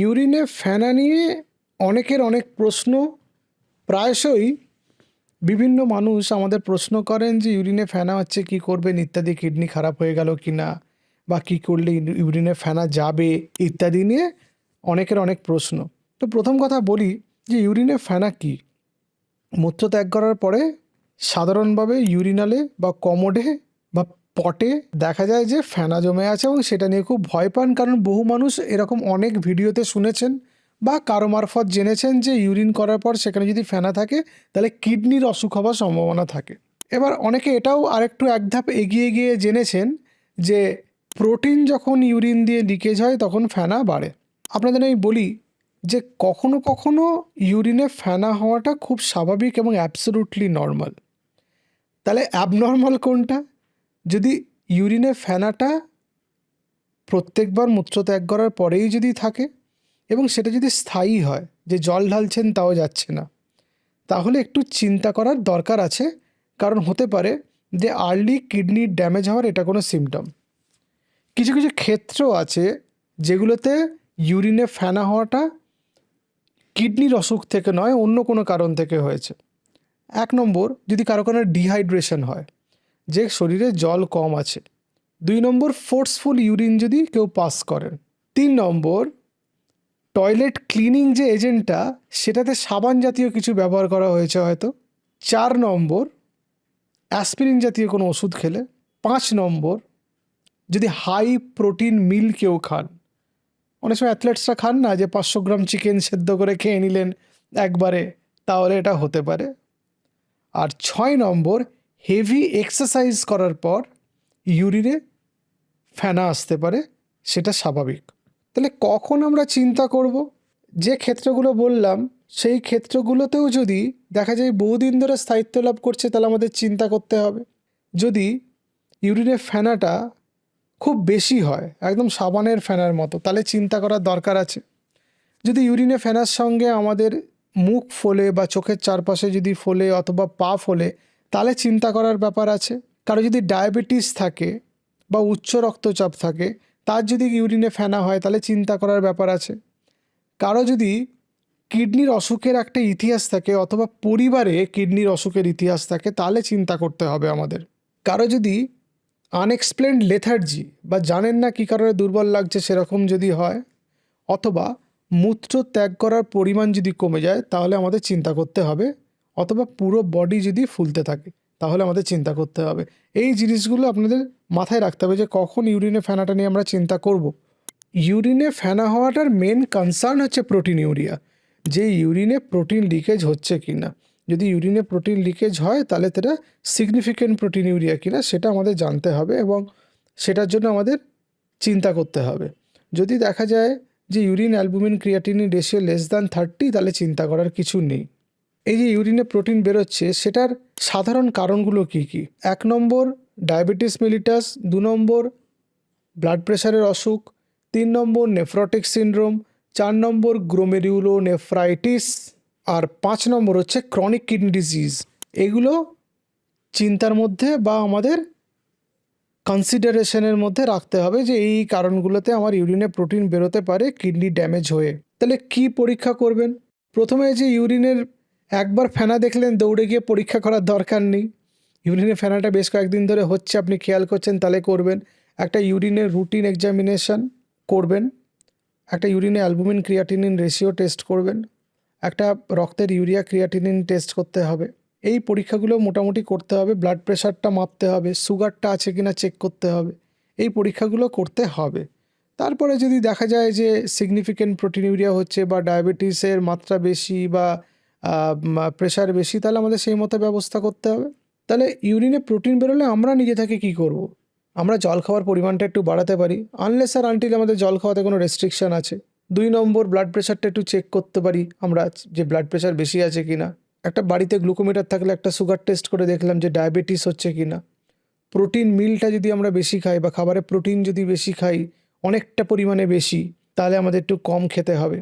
ইউরিনে ফেনা নিয়ে অনেকের অনেক প্রশ্ন। প্রায়শই বিভিন্ন মানুষ আমাদের প্রশ্ন করেন যে ইউরিনে ফেনা হচ্ছে কী করবেন ইত্যাদি, কিডনি খারাপ হয়ে গেল কি না, বা কী করলে ইউরিনে ফেনা যাবে ইত্যাদি নিয়ে অনেকের অনেক প্রশ্ন। তো প্রথম কথা বলি যে ইউরিনে ফেনা কী। মূত্র ত্যাগ করার পরে সাধারণভাবে ইউরিনালে বা কমোডে বা পটে দেখা যায় যে ফেনা জমে আছে, এবং সেটা নিয়ে খুব ভয় পান, কারণ বহু মানুষ এরকম অনেক ভিডিওতে শুনেছেন বা কারো মারফত জেনেছেন যে ইউরিন করার পর সেখানে যদি ফেনা থাকে তাহলে কিডনির অসুখ হওয়ার সম্ভাবনা থাকে। এবার অনেকে এটাও আরেকটু এক ধাপ এগিয়ে গিয়ে জেনেছেন যে প্রোটিন যখন ইউরিন দিয়ে লিকেজ হয় তখন ফেনা বাড়ে। আপনাদের আমি বলি যে কখনো কখনো ইউরিনে ফেনা হওয়াটা খুব স্বাভাবিক এবং অ্যাবসোলুটলি নর্মাল। তাহলে অ্যাবনর্মাল কোনটা? যদি ইউরিনে ফেনাটা প্রত্যেকবার মূত্র ত্যাগ করার পরেই যদি থাকে এবং সেটা যদি স্থায়ী হয়, যে জল ঢালছেন তাও যাচ্ছে না, তাহলে একটু চিন্তা করার দরকার আছে। কারণ হতে পারে যে আর্লি কিডনির ড্যামেজ হওয়ার এটা কোনো সিমটম। কিছু কিছু ক্ষেত্র আছে যেগুলোতে ইউরিনে ফেনা হওয়াটা কিডনির অসুখ থেকে নয়, অন্য কোনো কারণ থেকে হয়েছে। 1 নম্বর, যদি কারো কারণে ডিহাইড্রেশন হয়, যে শরীরে জল কম আছে। 2 নম্বর, ফোর্সফুল ইউরিন যদি কেউ পাস করেন। 3 নম্বর, টয়লেট ক্লিনিং যে এজেন্টটা সেটাতে সাবান জাতীয় কিছু ব্যবহার করা হয়েছে হয়তো। 4 নম্বর, অ্যাসপিরিন জাতীয় কোনো ওষুধ খেলে। 5 নম্বর, যদি হাই প্রোটিন মিল কেউ খান। অনেক সময় অ্যাথলেটসরা খান না, যে 500 গ্রাম চিকেন সেদ্ধ করে খেয়ে নিলেন একবারে, তাহলে এটা হতে পারে। আর 6 নম্বর, হেভি এক্সারসাইজ করার পর ইউরিনে ফেনা আসতে পারে, সেটা স্বাভাবিক। তাহলে কখন আমরা চিন্তা করব? যে ক্ষেত্রগুলো বললাম সেই ক্ষেত্রগুলোতেও যদি দেখা যায় বহুদিন ধরে স্থায়িত্ব লাভ করছে, তাহলে আমাদের চিন্তা করতে হবে। যদি ইউরিনের ফেনাটা খুব বেশি হয়, একদম সাবানের ফেনার মতো, তাহলে চিন্তা করার দরকার আছে। যদি ইউরিনে ফেনার সঙ্গে আমাদের মুখ ফোলে বা চোখের চারপাশে যদি ফোলে অথবা পা ফোলে, তাহলে চিন্তা করার ব্যাপার আছে। কারো যদি ডায়াবেটিস থাকে বা উচ্চ রক্তচাপ থাকে, তার যদি ইউরিনে ফেনা হয় তাহলে চিন্তা করার ব্যাপার আছে। কারো যদি কিডনির অসুখের একটা ইতিহাস থাকে অথবা পরিবারে কিডনির অসুখের ইতিহাস থাকে, তাহলে চিন্তা করতে হবে আমাদের। কারো যদি আনএক্সপ্লেনড লেথার্জি বা জানেন না কী কারণে দুর্বল লাগছে সেরকম যদি হয়, অথবা মূত্র ত্যাগ করার পরিমাণ যদি কমে যায়, তাহলে আমাদের চিন্তা করতে হবে। অথবা পুরো বডি যদি ফুলতে থাকে, তাহলে আমাদের চিন্তা করতে হবে। এই জিনিসগুলো আপনাদের মাথায় রাখতে হবে যে কখন ইউরিনে ফেনাটা নিয়ে আমরা চিন্তা করব। ইউরিনে ফেনা হওয়াটার মেন কনসার্ন হচ্ছে প্রোটিন ইউরিয়া, যে ইউরিনে প্রোটিন লিকেজ হচ্ছে কি না। যদি ইউরিনে প্রোটিন লিকেজ হয় তাহলে সেটা সিগনিফিক্যান্ট প্রোটিন ইউরিয়া কিনা সেটা আমাদের জানতে হবে, এবং সেটার জন্য আমাদের চিন্তা করতে হবে। যদি দেখা যায় যে ইউরিন অ্যালবুমিন ক্রিয়াটিনিন রেশিও <30, তাহলে চিন্তা করার কিছু নেই। এই যে ইউরিনে প্রোটিন বেরোচ্ছে সেটার সাধারণ কারণগুলো কি কি? 1 নম্বর, ডায়াবেটিস মেলিটাস। 2 নম্বর, ব্লাড প্রেশারের অসুখ। 3 নম্বর, নেফ্রোটিক সিনড্রোম। 4 নম্বর, গ্লোমেরুলোনেফ্রাইটিস। আর 5 নম্বর হচ্ছে ক্রনিক কিডনি ডিজিজ। এগুলো চিন্তার মধ্যে বা আমাদের কনসিডারেশনের মধ্যে রাখতে হবে যে এই কারণগুলোতে আমার ইউরিনে প্রোটিন বেরোতে পারে কিডনি ড্যামেজ হয়ে। তাহলে কি পরীক্ষা করবেন? প্রথমে যে ইউরিনের একবার ফেনা দেখলেন দৌড়ে গিয়ে পরীক্ষা করার দরকার নেই। ইউরিনের ফেনাটা বেশ কয়েকদিন ধরে হচ্ছে, আপনি খেয়াল করছেন, তাহলে করবেন একটা ইউরিনের রুটিন এক্সামিনেশন করবেন, একটা ইউরিনে অ্যালবুমিন ক্রিয়াটিনিন রেশিও টেস্ট করবেন, একটা রক্তের ইউরিয়া ক্রিয়াটিনিন টেস্ট করতে হবে। এই পরীক্ষাগুলো মোটামুটি করতে হবে। ব্লাড প্রেশারটা মাপতে হবে, সুগারটা আছে কিনা চেক করতে হবে। এই পরীক্ষাগুলো করতে হবে। তারপরে যদি দেখা যায় যে সিগনিফিক্যান্ট প্রোটিন ইউরিয়া হচ্ছে বা ডায়াবেটিসের মাত্রা বেশি বা প্রেশার বেশি, তাহলে আমাদের সেই মতো ব্যবস্থা করতে হবে। তাহলে ইউরিনে প্রোটিন বেরোলে আমরা নিজে থেকে কী করব? আমরা জল খাওয়ার পরিমাণটা একটু বাড়াতে পারি, আনলেস আর আনটিল আমাদের জল খাওয়াতে কোনো রেস্ট্রিকশন আছে। 2 নম্বর, ব্লাড প্রেশারটা একটু চেক করতে পারি আমরা, যে ব্লাড প্রেশার বেশি আছে কিনা। একটা বাড়িতে গ্লুকোমিটার থাকলে একটা সুগার টেস্ট করে দেখলাম যে ডায়াবেটিস হচ্ছে কিনা। প্রোটিন মিলটা যদি আমরা বেশি খাই বা খাবারে প্রোটিন যদি বেশি খাই, অনেকটা পরিমাণে বেশি, তাহলে আমাদের একটু কম খেতে হবে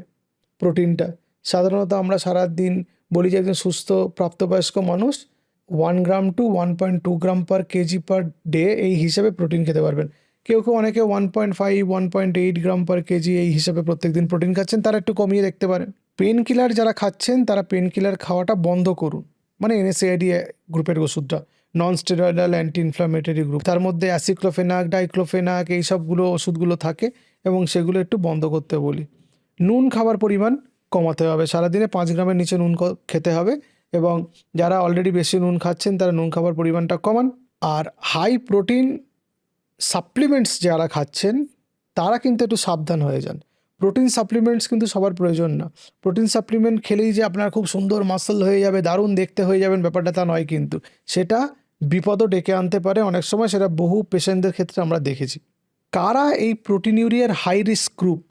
প্রোটিনটা। সাধারণত আমরা সারাদিন বলি যে একজন সুস্থ প্রাপ্তবয়স্ক মানুষ 1 গ্রাম টু 1.2 গ্রাম পার কেজি পার ডে এই হিসাবে প্রোটিন খেতে পারবেন। কেউ অনেকে 1.5 1.8 গ্রাম পার কেজি এই হিসাবে প্রত্যেকদিন প্রোটিন খাচ্ছেন, তারা একটু কমিয়ে দেখতে পারেন। পেন কিলার যারা খাচ্ছেন তারা পেন কিলার খাওয়াটা বন্ধ করুন, মানে NSAID গ্রুপের ওষুধটা, non steroidal anti inflammatory group, তার মধ্যে অ্যাসিক্লোফেনাক, ডাইক্লোফেনাক এই সবগুলো ওষুধগুলো থাকে এবং সেগুলো একটু বন্ধ করতে বলি। নুন খাবার পরিমাণ কমাতে হবে, সারাদিনে 5 গ্রামের নিচে নুন খেতে হবে, এবং যারা অলরেডি বেশি নুন খাচ্ছেন তারা নুন খাবার পরিমাণটা কমান। আর হাই প্রোটিন সাপ্লিমেন্টস যারা খাচ্ছেন তারা কিন্তু একটু সাবধান হয়ে যান। প্রোটিন সাপ্লিমেন্টস কিন্তু সবার প্রয়োজন না। প্রোটিন সাপ্লিমেন্ট খেলেই যে আপনার খুব সুন্দর মাসল হয়ে যাবে, দারুণ দেখতে হয়ে যাবেন, ব্যাপারটা তা নয় কিন্তু। সেটা বিপদও ডেকে আনতে পারে, অনেক সময় সেটা বহু পেশেন্টদের ক্ষেত্রে আমরা দেখেছি। কারা এই প্রোটিনিউরিয়ার হাই রিস্ক গ্রুপ?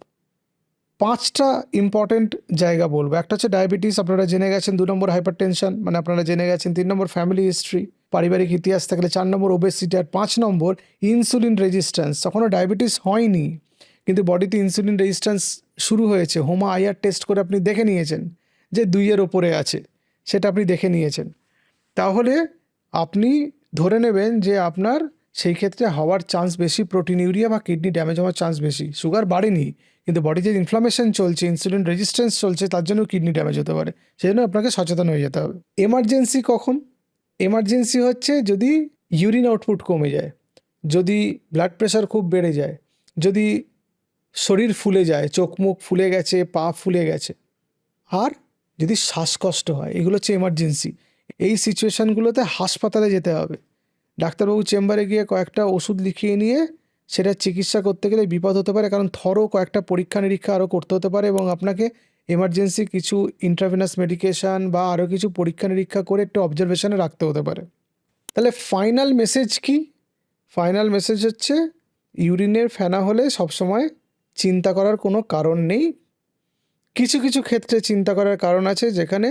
5টা ইম্পর্টেন্ট জায়গা বলবো। একটা হচ্ছে ডায়াবেটিস, আপনারা জেনে গেছেন। 2 নম্বর হাইপারটেনশন, মানে আপনারা জেনে গেছেন। 3 নম্বর ফ্যামিলি হিস্ট্রি, পারিবারিক ইতিহাস থাকলে। 4 নম্বর ওবেসিটি, আর 5 নম্বর ইনসুলিন রেজিস্ট্যান্স। তখনও ডায়াবেটিস হয়নি কিন্তু বডিতে ইনসুলিন রেজিস্ট্যান্স শুরু হয়েছে, হোমা আইআর টেস্ট করে আপনি দেখে নিয়েছেন যে 2-এর ওপরে আছে, সেটা আপনি দেখে নিয়েছেন, তাহলে আপনি ধরে নেবেন যে আপনার সেই ক্ষেত্রে হওয়ার চান্স বেশি, প্রোটিনিউরিয়া বা কিডনি ড্যামেজ হওয়ার চান্স বেশি। সুগার বাড়েনি কিন্তু বডিতে ইনফ্লামেশন চলছে, ইনসুলিন রেজিস্ট্যান্স চলছে, তার জন্য কিডনি ড্যামেজ হতে পারে। সেই জন্য আপনাকে সচেতন হয়ে যেতে হবে। এমার্জেন্সি কখন? এমার্জেন্সি হচ্ছে যদি ইউরিন আউটপুট কমে যায়, যদি ব্লাড প্রেশার খুব বেড়ে যায়, যদি শরীর ফুলে যায়, চোখ মুখ ফুলে গেছে, পা ফুলে গেছে, আর যদি শ্বাসকষ্ট হয়, এগুলো হচ্ছে এমার্জেন্সি। এই সিচুয়েশানগুলোতে হাসপাতালে যেতে হবে। ডাক্তারবাবু চেম্বারে গিয়ে কয়েকটা ওষুধ লিখিয়ে নিয়ে সেটা চিকিৎসা করতে গেলে বিপদ হতে পারে, কারণ কয়েকটা পরীক্ষা নিরীক্ষা আরও করতে হতে পারে এবং আপনাকে এমার্জেন্সি কিছু ইন্ট্রাভেনাস মেডিকেশান বা আরও কিছু পরীক্ষা নিরীক্ষা করে একটু অবজারভেশনে রাখতে হতে পারে। তাহলে ফাইনাল মেসেজ কি? ফাইনাল মেসেজ হচ্ছে ইউরিনের ফেনা হলে সবসময় চিন্তা করার কোনো কারণ নেই। কিছু কিছু ক্ষেত্রে চিন্তা করার কারণ আছে, যেখানে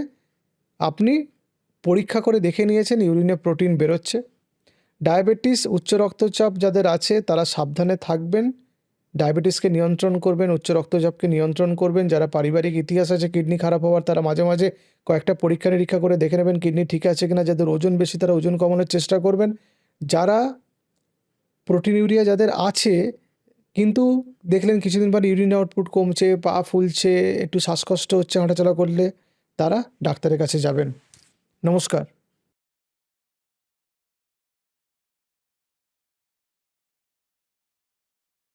আপনি পরীক্ষা করে দেখে নিয়েছেন ইউরিনে প্রোটিন বেরোচ্ছে। ডায়াবেটিস, উচ্চ রক্তচাপ যাদের আছে তারা সাবধানে থাকবেন, ডায়াবেটিসকে নিয়ন্ত্রণ করবেন, উচ্চ রক্তচাপকে নিয়ন্ত্রণ করবেন। যারা পারিবারিক ইতিহাস আছে কিডনি খারাপ হওয়ার, তারা মাঝে মাঝে কয়েকটা পরীক্ষা নিরীক্ষা করে দেখে নেবেন কিডনি ঠিক আছে কিনা। যাদের ওজন বেশি তারা ওজন কমানোর চেষ্টা করবেন। যারা প্রোটিনিউরিয়া যাদের আছে কিন্তু দেখলেন কিছুদিন পর ইউরিন আউটপুট কমছে, পা ফুলছে, একটু শ্বাসকষ্ট হচ্ছে হাঁটাচলা করলে, তারা ডাক্তারের কাছে যাবেন। নমস্কার।